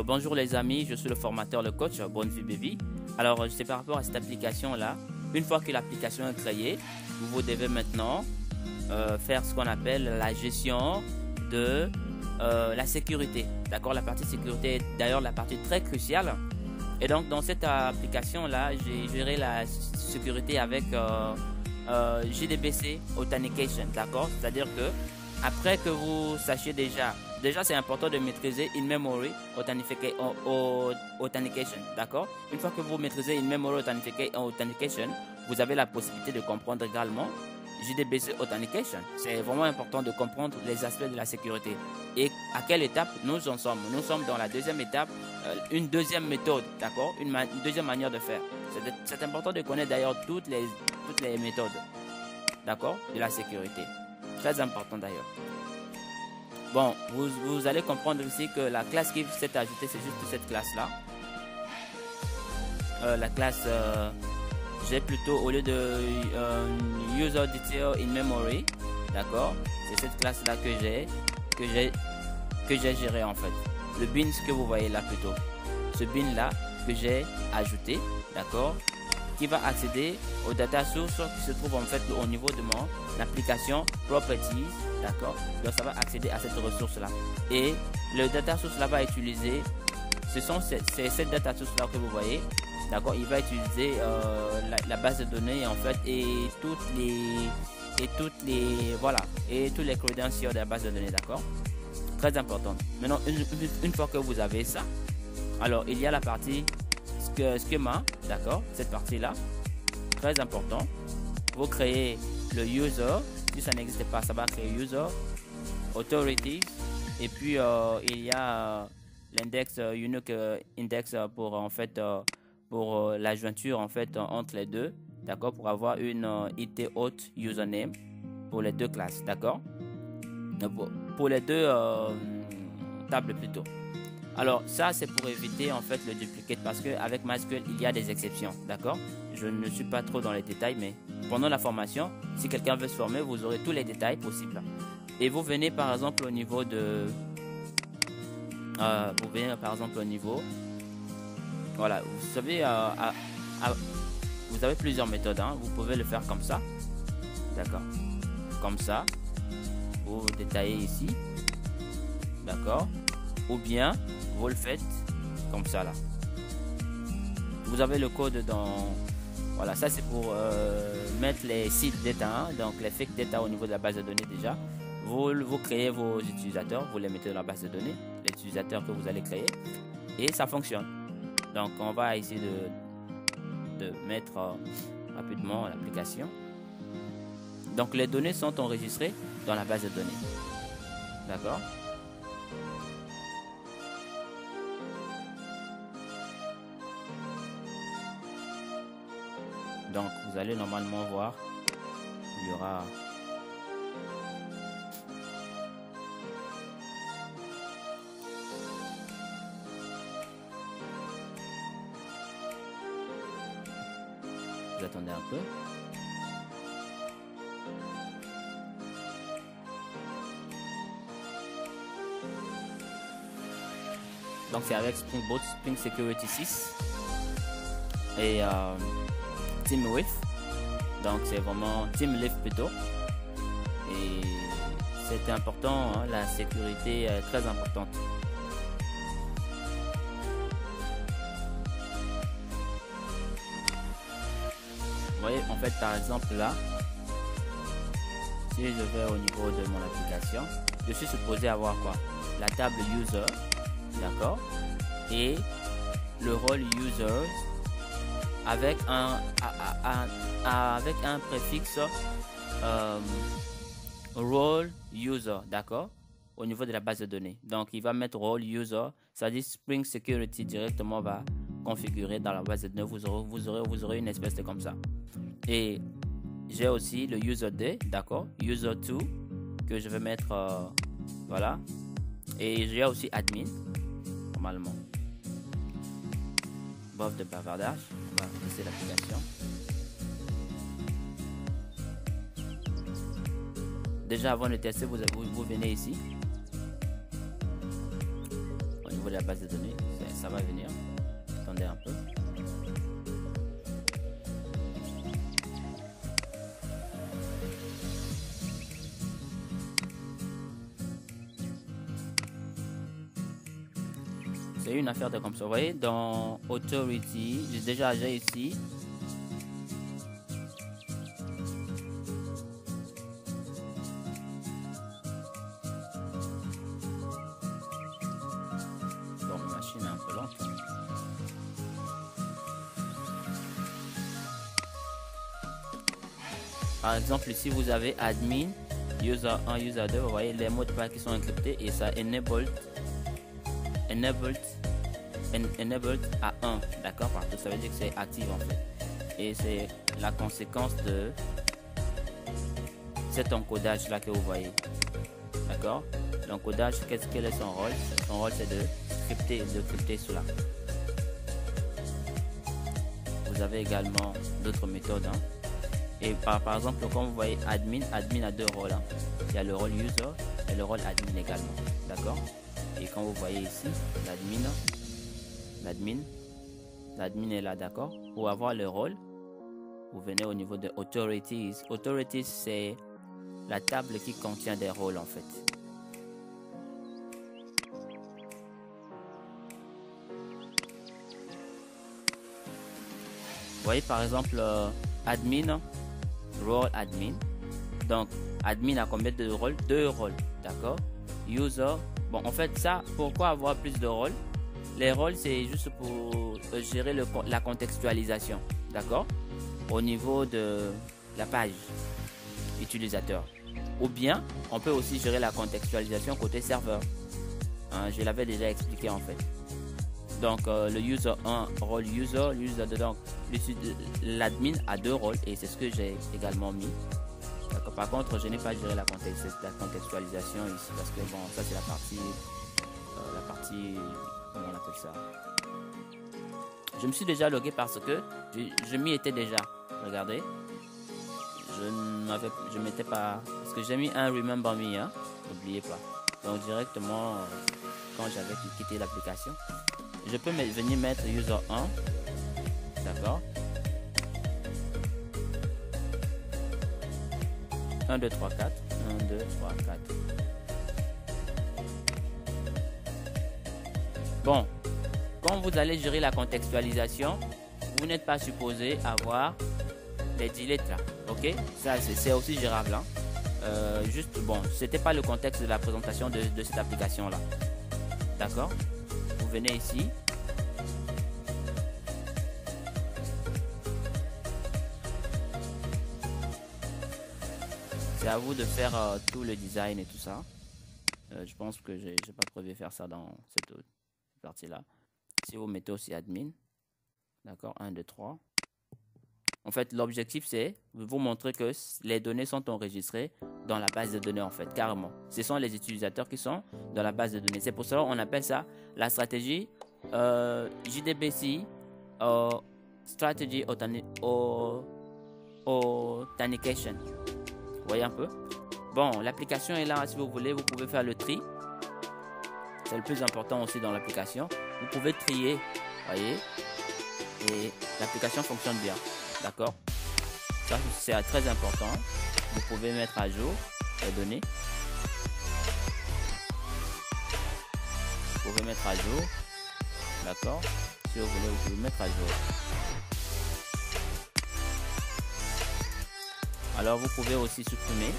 Bonjour les amis, je suis le formateur, le coach Bonne Vie Baby. Alors c'est par rapport à cette application là. Une fois que l'application est créée, vous devez maintenant faire ce qu'on appelle la gestion de la sécurité. D'accord, la partie sécurité est d'ailleurs la partie très cruciale. Et donc dans cette application là, j'ai géré la sécurité avec JDBC Authentication. D'accord, c'est-à-dire que après que vous sachiez déjà c'est important de maîtriser In-Memory Authentication, d'accord? Une fois que vous maîtrisez In-Memory Authentication, vous avez la possibilité de comprendre également JDBC Authentication. C'est vraiment important de comprendre les aspects de la sécurité. Et à quelle étape nous en sommes? Nous sommes dans la deuxième étape, une deuxième méthode, d'accord? Une deuxième manière de faire. C'est important de connaître d'ailleurs toutes les méthodes, d'accord, de la sécurité. Très important d'ailleurs. Bon, vous allez comprendre ici que la classe qui s'est ajoutée, c'est juste cette classe-là. La classe, j'ai plutôt, au lieu de User Detail in Memory, d'accord, c'est cette classe-là que j'ai géré en fait. Le bin, ce que vous voyez là plutôt. Ce bin-là que j'ai ajouté, d'accord, qui va accéder aux data sources qui se trouvent en fait au niveau de mon application Properties, d'accord. Donc ça va accéder à cette ressource là et le data source là va utiliser, ce sont cette data source là que vous voyez, d'accord. Il va utiliser la base de données en fait et tous les credentials de la base de données, d'accord. Très important. Maintenant une fois que vous avez ça, alors il y a la partie schema, d'accord, cette partie là, très important. Vous créez le user, si ça n'existe pas, ça va créer user, authority, et puis il y a l'index unique index pour en fait pour la jointure en fait entre les deux, d'accord, pour avoir une IT auth username pour les deux classes, d'accord, pour les deux tables plutôt. Alors ça c'est pour éviter en fait le duplicate, parce que avec MySQL il y a des exceptions, d'accord. Je ne suis pas trop dans les détails, mais pendant la formation, si quelqu'un veut se former, vous aurez tous les détails possibles. Et vous venez par exemple au niveau de voilà, vous savez vous avez plusieurs méthodes, hein. Vous pouvez le faire comme ça, d'accord, comme ça, vous détaillez ici, d'accord, ou bien vous le faites comme ça là. Vous avez le code dans, voilà, ça c'est pour mettre les sites data, hein, donc les fake data au niveau de la base de données déjà. Vous créez vos utilisateurs, vous les mettez dans la base de données, les utilisateurs que vous allez créer, et ça fonctionne. Donc on va essayer de mettre rapidement l'application. Donc les données sont enregistrées dans la base de données, d'accord. Donc vous allez normalement voir, il y aura vous attendez un peu. Donc c'est avec Spring Boot, Spring Security 6 et TeamWift, donc c'est vraiment TeamLift plutôt, et c'est important, hein, la sécurité est très importante. Vous voyez en fait par exemple là, si je vais au niveau de mon application, je suis supposé avoir quoi, la table user, d'accord, et le rôle users avec un préfixe role user, d'accord, au niveau de la base de données. Donc il va mettre role user, ça dit Spring Security directement va configurer dans la base de données. Vous aurez une espèce de comme ça. Et j'ai aussi le user 2, d'accord, user 2 que je vais mettre voilà, et j'ai aussi admin normalement. Bof de bavardage, on va tester l'application. Déjà avant de tester, vous venez ici niveau de la base de données. Ça va venir. Attendez un peu. C'est une affaire de comme ça. Vous voyez, dans Authority, j'ai ici. Bon, ma machine est un peu lente. Par exemple, ici vous avez admin, user 1, user 2. Vous voyez les mots de passe qui sont encryptés et ça enabled à 1, d'accord, parce que ça veut dire que c'est actif en fait, et c'est la conséquence de cet encodage là que vous voyez, d'accord. L'encodage, quel est son rôle? Son rôle c'est de crypter cela. Vous avez également d'autres méthodes, hein. Et par exemple, comme vous voyez, admin a deux rôles, hein. Il y a le rôle user et le rôle admin également, d'accord. Et quand vous voyez ici, l'admin est là, d'accord. Pour avoir le rôle, vous venez au niveau de Authorities. Authorities, c'est la table qui contient des rôles en fait. Vous voyez par exemple admin, rôle admin. Donc admin a combien de rôles? 2 rôles, d'accord. User, bon en fait ça, pourquoi avoir plus de rôles? Les rôles c'est juste pour gérer la contextualisation, d'accord, au niveau de la page utilisateur. Ou bien on peut aussi gérer la contextualisation côté serveur, hein, je l'avais déjà expliqué en fait. Donc le user 1, rôle user 2, donc l'admin a 2 rôles et c'est ce que j'ai également mis. Par contre, je n'ai pas géré la contextualisation ici parce que bon, ça c'est la partie, comment on appelle ça? Je me suis déjà logué parce que je m'y étais déjà. Regardez, je m'étais pas, parce que j'ai mis un remember me, hein, n'oubliez pas. Donc directement quand j'avais quitté l'application, je peux venir mettre user 1, d'accord. 1, 2, 3, 4. 1, 2, 3, 4. Bon, quand vous allez gérer la contextualisation, vous n'êtes pas supposé avoir les deletes là, ok. Ça c'est aussi gérable, hein. Juste, bon, c'était pas le contexte de la présentation de cette application là, d'accord. Vous venez ici. C'est à vous de faire tout le design et tout ça. Je pense que j'ai pas prévu faire ça dans cette partie là. Si vous mettez aussi admin, d'accord, 1, 2, 3. En fait, l'objectif c'est de vous montrer que les données sont enregistrées dans la base de données en fait, carrément. Ce sont les utilisateurs qui sont dans la base de données. C'est pour ça qu'on appelle ça la stratégie JDBC Strategy Authentication. Vous voyez un peu. Bon, l'application est là, si vous voulez, vous pouvez faire le tri. C'est le plus important aussi dans l'application. Vous pouvez trier, voyez, et l'application fonctionne bien, d'accord. Ça c'est très important. Vous pouvez mettre à jour les données. Vous pouvez mettre à jour, d'accord. Si vous voulez, vous pouvez mettre à jour. Alors vous pouvez aussi supprimer,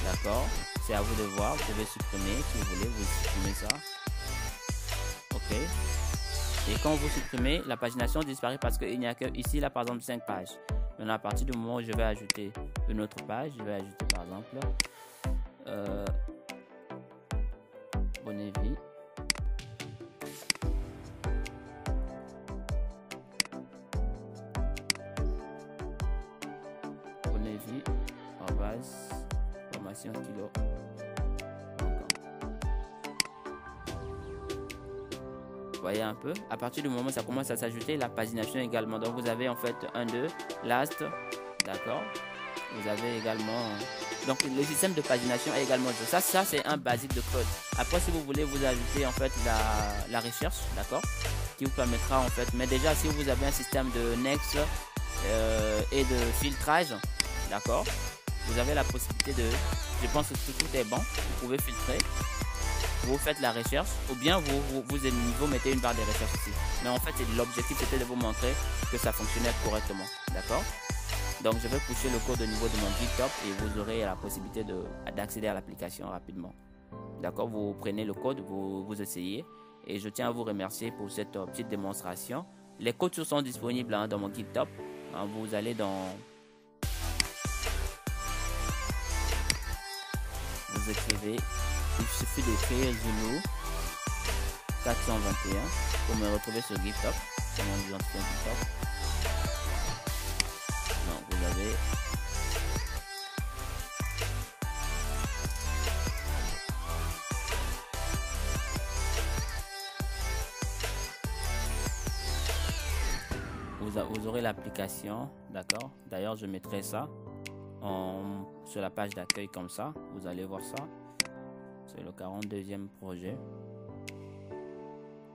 d'accord, c'est à vous de voir, vous pouvez supprimer, si vous voulez, vous supprimez ça, ok. Et quand vous supprimez, la pagination disparaît parce qu'il n'y a que ici, là par exemple 5 pages. Maintenant à partir du moment où je vais ajouter une autre page, je vais ajouter par exemple Bonne vie. Formation kilo. Vous voyez un peu, à partir du moment où ça commence à s'ajouter, la pagination également. Donc vous avez en fait 1, 2, last, d'accord. Vous avez également, donc le système de pagination est également ça c'est un basique de code. Après, si vous voulez, vous ajoutez en fait la recherche, d'accord, qui vous permettra en fait, mais déjà si vous avez un système de next et de filtrage, d'accord, vous avez la possibilité de, je pense que tout est bon, vous pouvez filtrer, vous faites la recherche, ou bien vous mettez une barre de recherche ici. Mais en fait, l'objectif c'était de vous montrer que ça fonctionnait correctement, d'accord. Donc je vais pousser le code au niveau de mon GitHub et vous aurez la possibilité d'accéder à l'application rapidement. D'accord, vous prenez le code, vous essayez. Et je tiens à vous remercier pour cette petite démonstration. Les codes sont disponibles dans mon GitHub. Vous allez dans... Vous écrivez, il suffit d'écrire Zulu 421 pour me retrouver sur GitHub. C'est mon identifiant GitHub. Donc vous avez... Vous aurez l'application, d'accord. D'ailleurs, je mettrai ça sur la page d'accueil comme ça. Vous allez voir ça. C'est le 42e projet.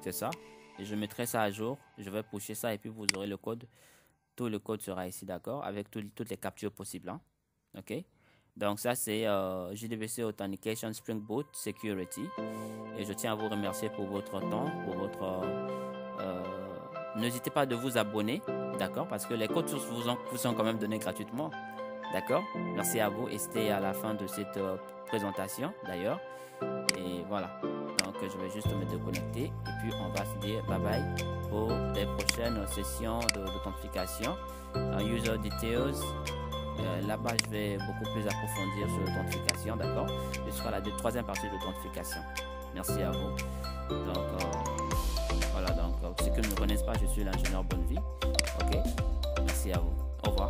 C'est ça. Et je mettrai ça à jour. Je vais pusher ça et puis vous aurez le code. Tout le code sera ici, d'accord, avec toutes les captures possibles. Hein? Ok. Donc ça, c'est JDBC Authentication Spring Boot Security. Et je tiens à vous remercier pour votre temps, pour votre... N'hésitez pas de vous abonner, d'accord, parce que les codes sources vous sont quand même donnés gratuitement, d'accord. Merci à vous et c'était à la fin de cette présentation d'ailleurs. Et voilà, donc je vais juste me déconnecter et puis on va se dire bye bye pour les prochaines sessions d'authentification. User Details, là-bas je vais beaucoup plus approfondir sur l'authentification, d'accord. Je serai à la troisième partie de l'authentification. Merci à vous. Donc voilà, donc ceux qui ne me connaissent pas, je suis l'ingénieur Bonnevie. Ok, merci à vous. Au revoir.